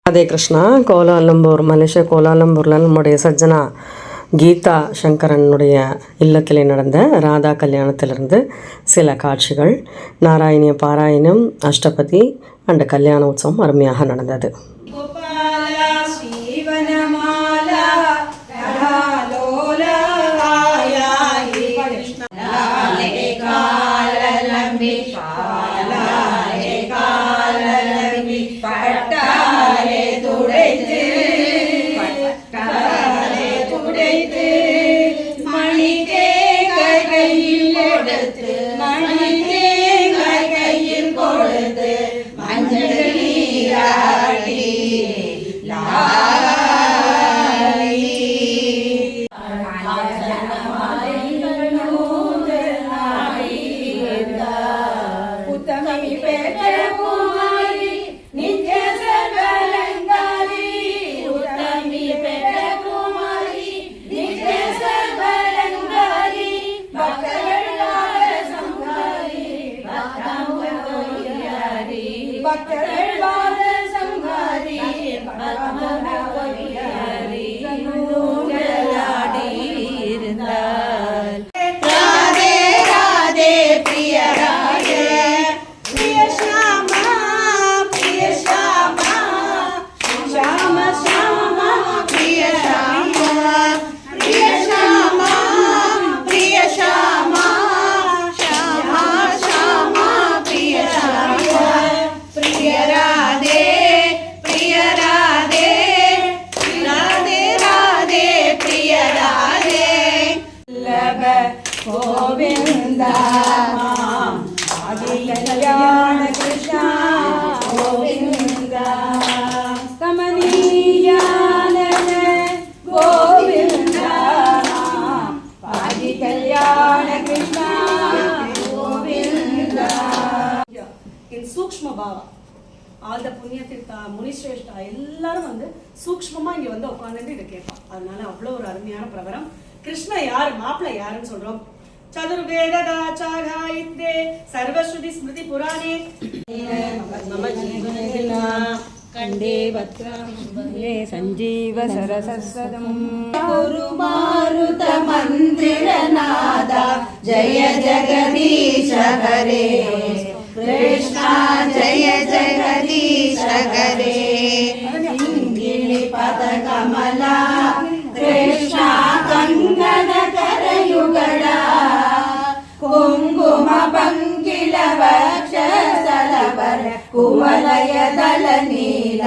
அதே Krishna. Kuala Lumpur, Malaysia கோலாலம்பூரில் நம்முடைய சஜ்ஜனா கீதா சங்கரனுடைய இல்லத்திலே நடந்த ராதா கல்யாணத்திலிருந்து சில காட்சிகள். நாராயணிய பாராயணம், அஷ்டபதி அண்ட் கல்யாண உற்சவம் அருமையாக நடந்தது. கோவிந்தா கல்யாண கிருஷ்ணா கோவிந்தா கமனீயான கோவிந்தா பாதி கல்யாண கிருஷ்ணா கோவிந்தா. இன் சூக்ஷ்ம பாவா ஆழ்ந்த புண்ணியத்திற்கு முனிஸ்ரேஷ்டா எல்லாரும் சூக்ஷ்மமா இங்க உட்காந்துட்டு இதை கேட்பான். அதனால அவ்வளவு ஒரு அருமையான பிரகரம். கிருஷ்ண யார், மாப்பிள்ளை யாருன்னு சொல்றோம். சதுர்வேதாச்சாகாயித்ரே சர்வஸ்ருதி ஸ்மிருதி புராணே கண்டே பத்ரே சஞ்சீவ சரசஸ்வதம் குரு மாருத மந்திரநாத ஜய ஜெகதீஷ ஹரே கிருஷ்ணா ஜய ஜெகதீஷ ஹரே இங்கிலி பத கமலா கிருஷ்ண கங்கண கரயுಗಳ ಕುಂಕುಮ ಪಂಕಿಲ ವಕ್ಷ ಸಲವರ ಕುವಲಯ ದಲ ನೀಲ